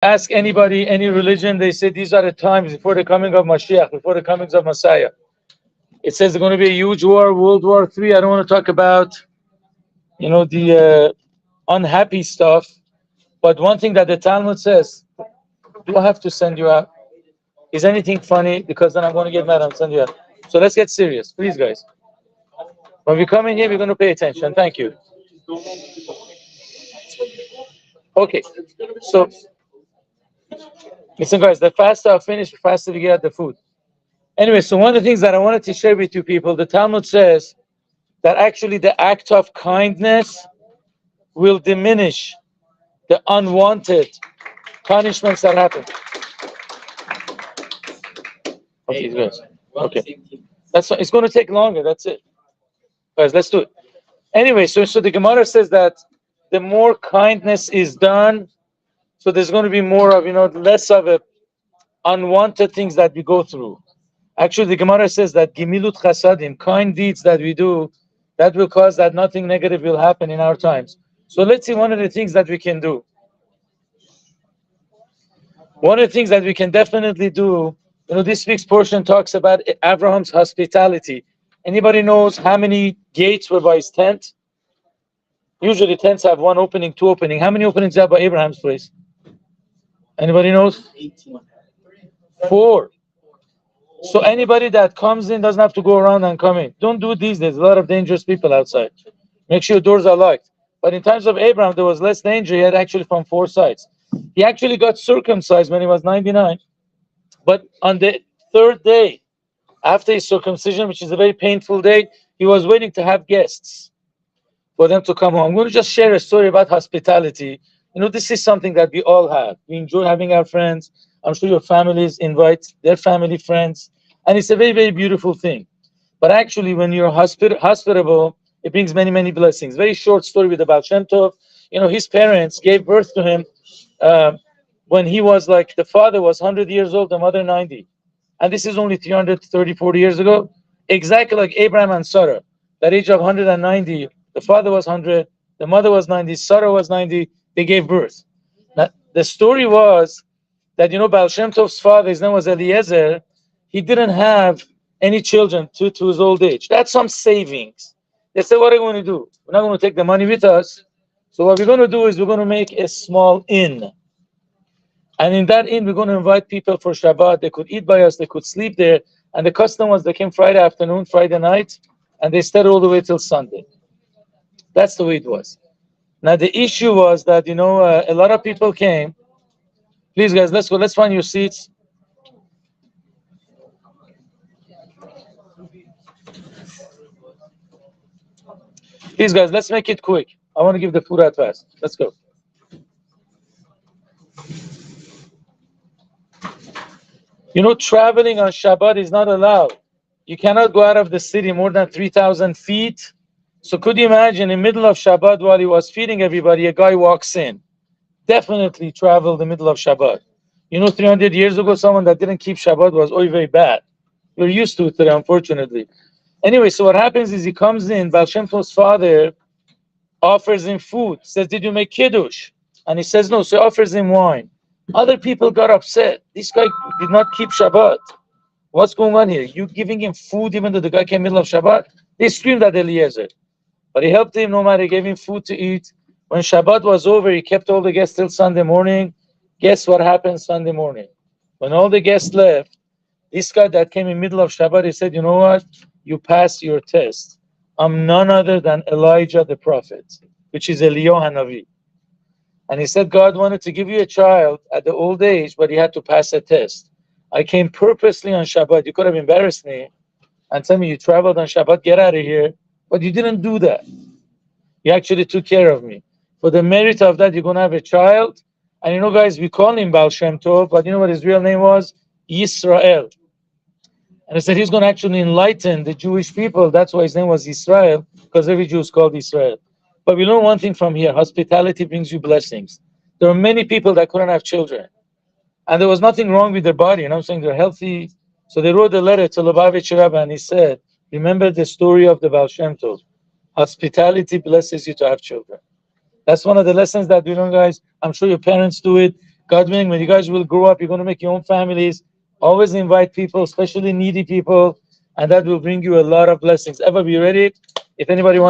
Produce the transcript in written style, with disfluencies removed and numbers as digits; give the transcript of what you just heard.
Ask anybody, any religion, they say these are the times before the coming of Mashiach, before the coming of Messiah. It says there's going to be a huge war, World War III. I don't want to talk about, the unhappy stuff. But one thing that the Talmud says, do I have to send you out? Is anything funny? Because then I'm going to get mad and send you out. So let's get serious, please, guys. When we come in here, we're going to pay attention. Thank you. Okay. So listen, guys. The faster I finish, the faster we get the food. Anyway, so one of the things that I wanted to share with you people, the Talmud says that actually the act of kindness will diminish the unwanted punishments that happen. Okay, guys. Okay. It's going to take longer. That's it. Guys, let's do it. Anyway, so the Gemara says that the more kindness is done, so there's going to be more of, less of a unwanted things that we go through. Actually, the Gemara says that gimilut chasadim, kind deeds that we do, that will cause that nothing negative will happen in our times. So let's see one of the things that we can do. One of the things that we can definitely do, this week's portion talks about Abraham's hospitality. Anybody knows how many gates were by his tent? Usually tents have one opening, two opening. How many openings are by Abraham's place? Anybody knows? 4. So anybody that comes in doesn't have to go around and come in. Don't do it these days. A lot of dangerous people outside. Make sure your doors are locked. But in times of Abraham, there was less danger. He had actually from 4 sides. He actually got circumcised when he was 99. But on the 3rd day, after his circumcision, which is a very painful day, he was waiting to have guests for them to come home. I'm going to just share a story about hospitality. This is something that we all have. We enjoy having our friends. I'm sure your families invite their family, friends. And it's a very, very beautiful thing. But actually, when you're hospitable, it brings many, many blessings. Very short story with the Baal Shem Tov. His parents gave birth to him when he was the father was 100 years old, the mother 90. And this is only 330, 40 years ago. Exactly like Abraham and Sarah. That age of 190, the father was 100, the mother was 90, Sarah was 90, they gave birth. Now, the story was that, Baal Shem Tov's father, his name was Eliezer, he didn't have any children to his old age. That's some savings. They said, what are we going to do? We're not going to take the money with us. So what we're going to do is we're going to make a small inn. And in that inn, we're going to invite people for Shabbat. They could eat by us. They could sleep there. And the custom was they came Friday afternoon, Friday night, and they stayed all the way till Sunday. That's the way it was. Now, the issue was that, a lot of people came. Please, guys, let's go. Let's find your seats. Please, guys, let's make it quick. I want to give the food out fast. Let's go. Traveling on Shabbat is not allowed. You cannot go out of the city more than 3,000 feet. So could you imagine, in the middle of Shabbat, while he was feeding everybody, a guy walks in. Definitely travel the middle of Shabbat. 300 years ago, someone that didn't keep Shabbat was very bad. We're used to it today, unfortunately. Anyway, so what happens is he comes in, Baal Shem Tov's father offers him food, says, did you make Kiddush? And he says, no, so he offers him wine. Other people got upset. This guy did not keep Shabbat. What's going on here? You giving him food even though the guy came in the middle of Shabbat? They screamed at Eliezer. But he helped him no matter, gave him food to eat. When Shabbat was over, he kept all the guests till Sunday morning. Guess what happened Sunday morning? When all the guests left, this guy that came in the middle of Shabbat, he said, you know what? You passed your test. I'm none other than Elijah the prophet, which is Eliyahu Hanavi. And he said, God wanted to give you a child at the old age, but he had to pass a test. I came purposely on Shabbat. You could have embarrassed me and tell me you traveled on Shabbat, get out of here. But you didn't do that. You actually took care of me. For the merit of that, you're going to have a child. And guys, we call him Baal Shem Tov, but you know what his real name was? Yisrael. And he said he's going to actually enlighten the Jewish people. That's why his name was Israel, because every Jew is called Israel. But we learn one thing from here. Hospitality brings you blessings. There are many people that couldn't have children. And there was nothing wrong with their body. I'm saying they're healthy. So they wrote a letter to Lubavitch Rabbi, and he said, remember the story of the Baal Shem Tov. Hospitality blesses you to have children. That's one of the lessons that we learn, guys. I'm sure your parents do it. God willing, when you guys will grow up, you're going to make your own families. Always invite people, especially needy people, and that will bring you a lot of blessings. Ever be ready? If anybody wants